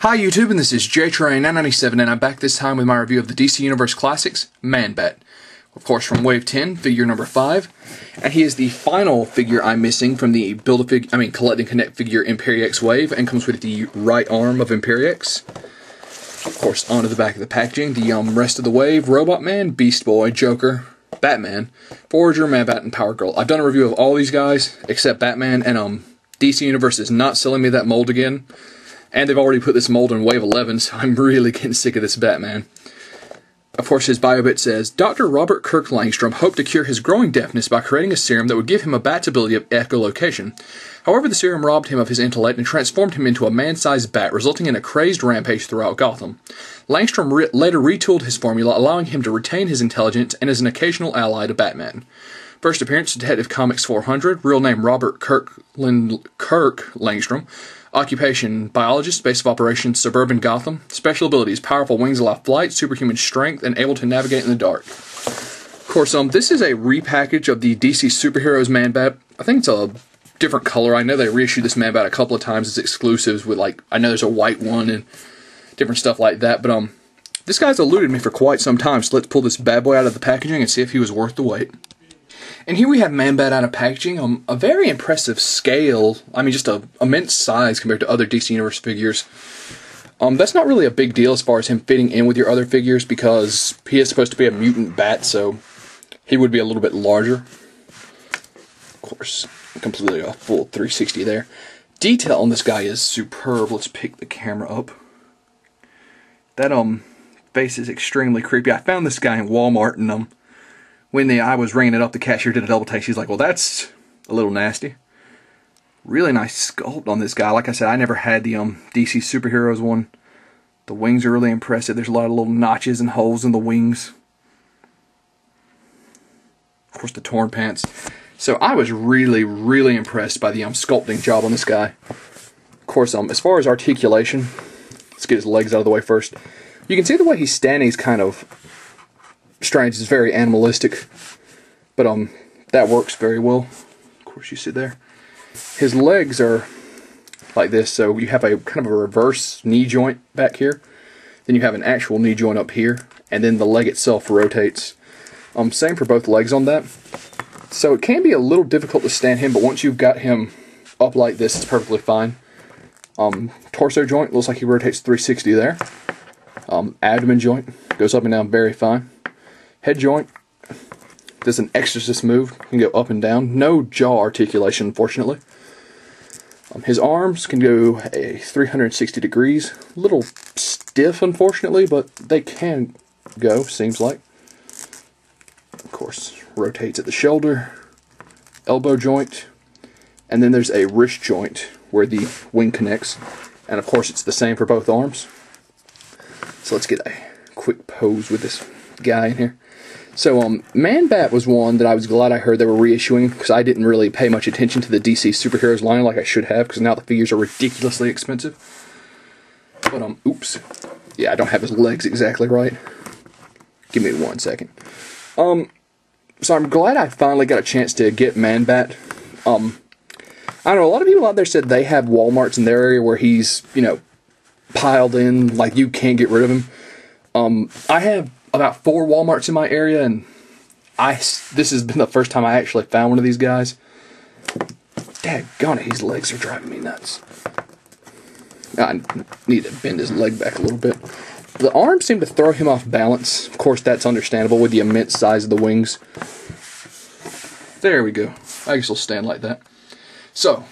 Hi YouTube, and this is JTrain997, and I'm back this time with my review of the DC Universe Classics, Man-Bat. Of course, from Wave 10, figure number 5, and he is the final figure I'm missing from the Collect and Connect figure Imperiex Wave, and comes with the right arm of Imperiex. Of course, onto the back of the packaging, the rest of the wave: Robot Man, Beast Boy, Joker, Batman, Forager, Man-Bat, and Power Girl. I've done a review of all these guys except Batman, and DC Universe is not selling me that mold again. And they've already put this mold in Wave 11, so I'm really getting sick of this Batman. Of course, his bio bit says, Dr. Robert Kirk Langstrom hoped to cure his growing deafness by creating a serum that would give him a bat's ability of echolocation. However, the serum robbed him of his intellect and transformed him into a man-sized bat, resulting in a crazed rampage throughout Gotham. Langstrom later retooled his formula, allowing him to retain his intelligence and is an occasional ally to Batman. First appearance, Detective Comics 400, real name Robert Kirk Langstrom. Occupation, biologist, base of operations, suburban Gotham. Special abilities, powerful wings allow flight, superhuman strength, and able to navigate in the dark. Of course, this is a repackage of the DC Superheroes Man-Bat. I think it's a different color. I know they reissued this Man-Bat a couple of times as exclusives with, I know there's a white one and different stuff like that, but this guy's eluded me for quite some time, so let's pull this bad boy out of the packaging and see if he was worth the wait. And here we have Man-Bat out of packaging, a very impressive scale, just an immense size compared to other DC Universe figures. That's not really a big deal as far as him fitting in with your other figures, because he is supposed to be a mutant bat, so he would be a little bit larger. Of course, completely a full 360 there. Detail on this guy is superb. Let's pick the camera up. That face is extremely creepy. I found this guy in Walmart, and when I was ringing it up, the cashier did a double take. She's like, well, that's a little nasty. Really nice sculpt on this guy. Like I said, I never had the DC Superheroes one. The wings are really impressive. There's a lot of little notches and holes in the wings. Of course, the torn pants. So I was really, really impressed by the sculpting job on this guy. Of course, as far as articulation, let's get his legs out of the way first. You can see the way he's standing is kind of strange. It's very animalistic, but that works very well. Of course, you see there, his legs are like this, so you have a kind of a reverse knee joint back here, then you have an actual knee joint up here, and then the leg itself rotates. Same for both legs on that. So it can be a little difficult to stand him, but once you've got him up like this, it's perfectly fine. Torso joint looks like he rotates 360 there. Abdomen joint goes up and down very fine. Head joint does an exorcist move, can go up and down. No jaw articulation, unfortunately. His arms can go a 360 degrees. A little stiff, unfortunately, but they can go, seems like. Of course, rotates at the shoulder, elbow joint, and then there's a wrist joint where the wing connects. And of course, it's the same for both arms. So let's get a quick pose with this guy in here. So, Man-Bat was one that I was glad I heard they were reissuing, because I didn't really pay much attention to the DC Superheroes line like I should have, because now the figures are ridiculously expensive. But, oops. Yeah, I don't have his legs exactly right. Give me 1 second. So I'm glad I finally got a chance to get Man-Bat. I don't know, a lot of people out there said they have Walmarts in their area where he's, piled in, like you can't get rid of him. I have about 4 Walmarts in my area, and this has been the first time I actually found one of these guys. Daggone it, his legs are driving me nuts. I need to bend his leg back a little bit. The arms seem to throw him off balance. Of course, that's understandable with the immense size of the wings. There we go. I guess he'll stand like that. So,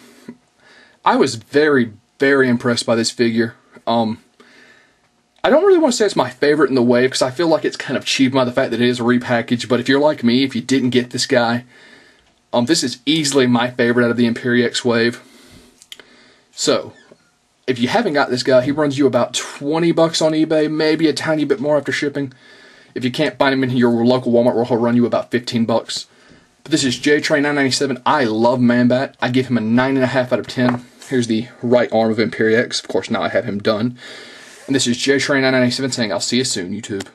I was very, very impressed by this figure. I don't really want to say it's my favorite in the wave, because I feel like it's kind of cheap by the fact that it is a repackage, but if you're like me, if you didn't get this guy, this is easily my favorite out of the Imperiex wave. So, if you haven't got this guy, he runs you about 20 bucks on eBay, maybe a tiny bit more after shipping. If you can't find him in your local Walmart, he'll run you about 15 bucks. But this is JTrain997. I love Man-Bat. I give him a 9.5 out of 10. Here's the right arm of Imperiex. Of course, now I have him done. And this is JTrain997 saying, I'll see you soon, YouTube.